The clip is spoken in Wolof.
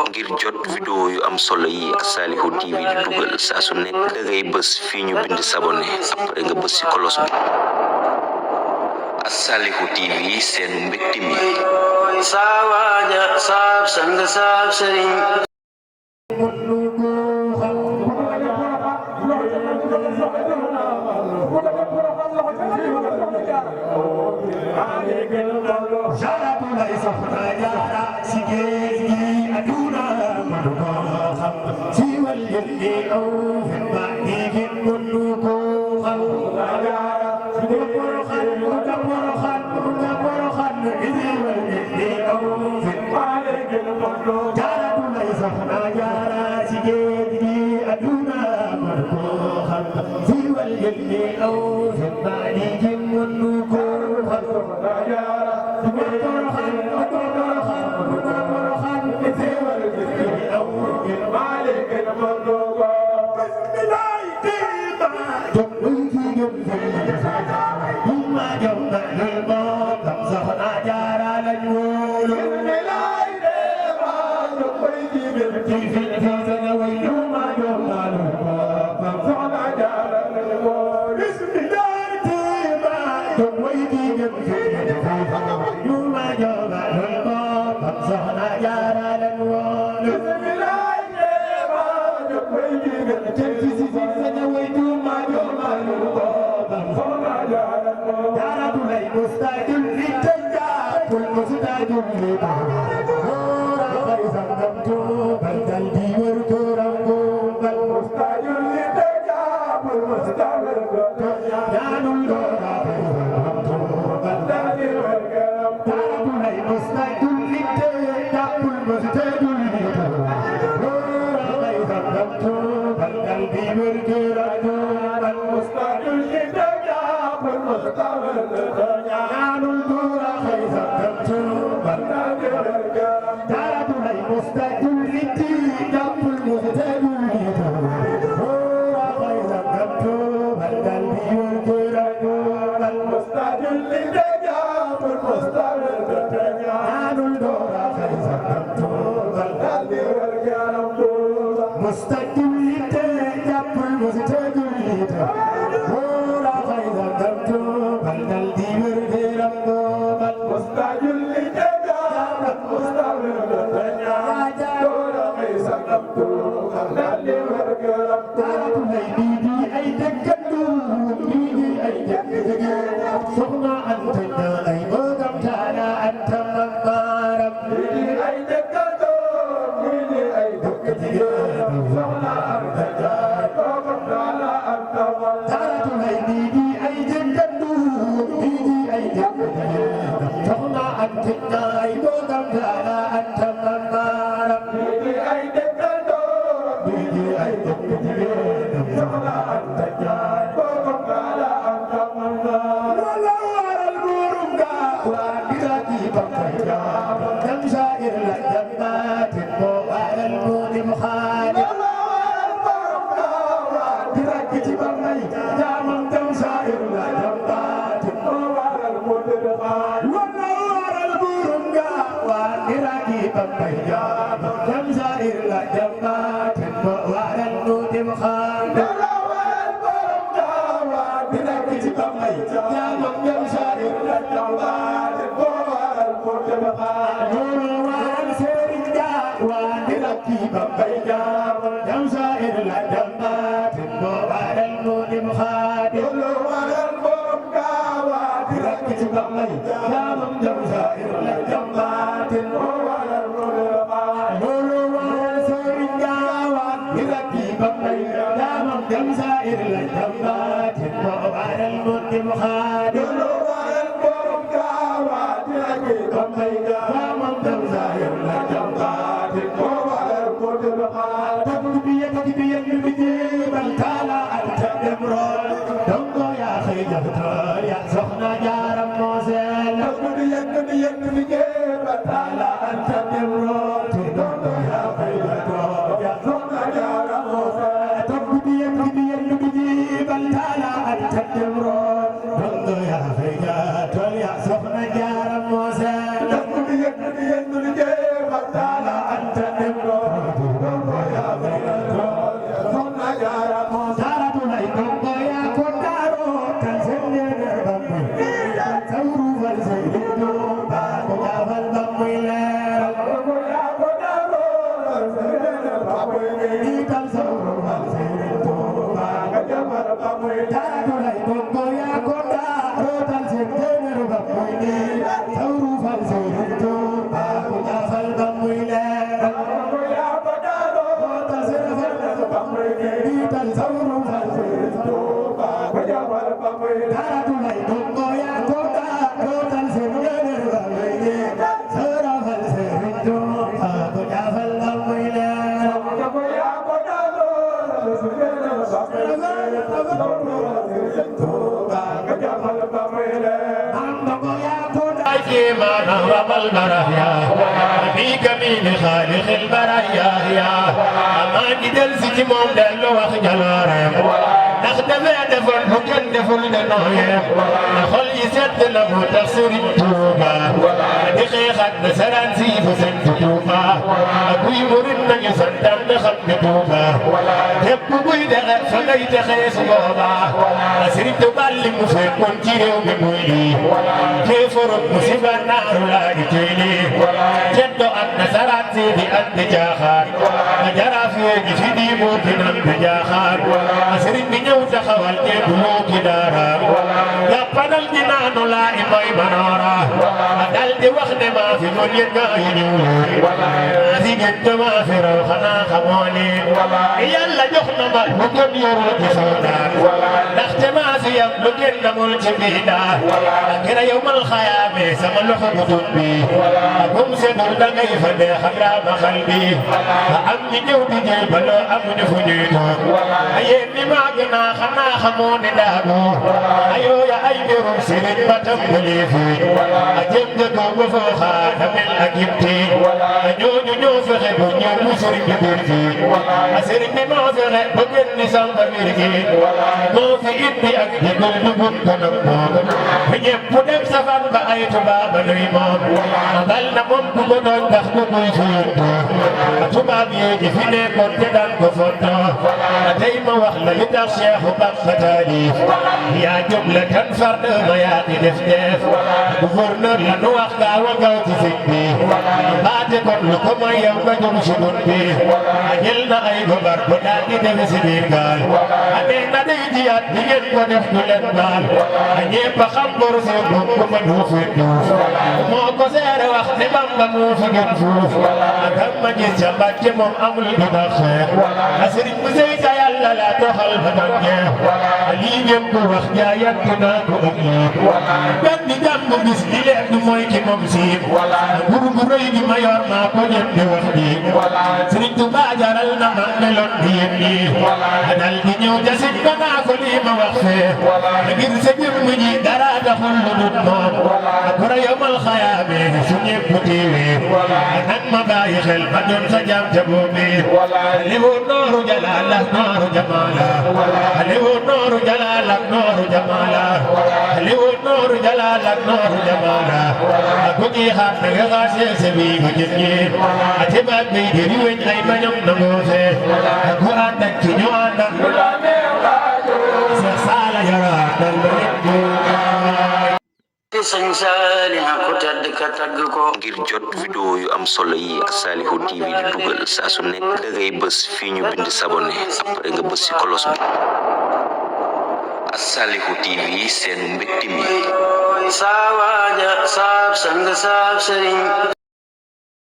ngir jot vidéo yu am solo yi Salihu TV di dugal saa su nekk da ngay bës fii ñu bind s'abonné après nga bës ci kolos bi. Salihu TV seen mbégte mi. إيمان رب البرايا بيك من خالق البرايا يا ما جدل سيتي موم دلو wax jaloorem ndax dafay defal bu kenn deful de nooyem na xol yi sedd na mu tax Sëriñ Tuuba di xeex ak nasaraan si fa seen Tuuba kuy murit nañu santam na xam ne Tuuba képp kuy dexe fa ngay texee su booba Sëriñ Tuuba li mu fekkoon ci réew mi muy lii kéefaroon musiba naaru laa di tey lii ceddo ak nasaraan si di andi jaaxaar jaraaf yi fi di moo fi nan di jaaxaar sëriñ bi ñëw taxawal ñeent moo ki daara jàppanal di naanu laa i mooy manoora dal di wax ne maa fi mo yéen gaa yi ñëw maa si gën te maa fi raw xanaa xamoo ne yàlla jox na ma bu kenn yorul ci soodaan ndaxte maa fi yam lu kenn amul ci biidaa kira yow mal xayaame sama loxo bu tut bi kum sedul da ngay fa dee xam daa ma xal bi am ñi ñëw di jël ba loo amuñu fu ñuy toog ayeen ni maa gën naa xanaa xamoo ne daagu ayoo ya ay mbirum sëriñ ba tàmbalee fi a jëm jëkkoo ba foo xaata mel ak yitte ñooñu ñoo fexe ba ñëw mu sëriñ bi biir fi a sëriñ bi moo fexe ba gën ni samba biir gi moo fi indi ak jëgal dugub kanam moom fi ñëpp dem safan ba ay tubaab nuy moom dal na moom du ko doon ndax du muy fiyuntu tubaab yi ji fi nekkoon te daan ko fonto tey ma wax la li tax Cheikh Bamba taalif yaa jóg la kan fard ma yaa di def gouverneur la nu wax gaaw a gaaw ci sëñ bi baate kon lu ko mooy yow nga jóg si nun bi jël na ay gobar bu daal di dem si biir gaal nee na day jiyaat di ngeen ko def du leen baal ñépp a xam bor see moom ko ma du fi duuf moo ko seere wax ne Bamba moo fi gën fuuf akam ma gis ca Mbàkke moom amul du na xeex a sëriñ bu sey ca yàlla la doxal ba doon ñeex lii ngeen ko wax jaayat naa ko ak yéen benn jàmm bis li leen du mooy ki moom siin buru bu rëy gi ma yor maa ko ñen di wax di sëriñ Tuuba jaral na ma meloon di yéen nii dal di ñëw jasit ba naa ko lii ma wax fee ngir sa jëmm ji dara taxul lu dul moom bu ra yomal xayaame su ñépp teewee nan ma bàyyi xel ma doon sa jaam ca boobee lewo nooru jalaala nooru jamaala lewo nooru jalaala nooru jamaala lewo nooru jalaala nooru jamaala ko ji xaar na nga xaar seen se bi ko jëm ñi ate baat bay di riweñ ay bañam na moo fee ko ànd ak ci ñu ànd ak Seex Saala yara dal Sëñ Saaliha ku tedd ka tagg ko ngir jot vidéo yu am solo yi Salihu TV di dugal saa su nekk da ngay bës fii ñu bind s'abonné après nga bës ci kolos bi Salihu TV seen mbégte mi saa waaja saab sang saab sëriñ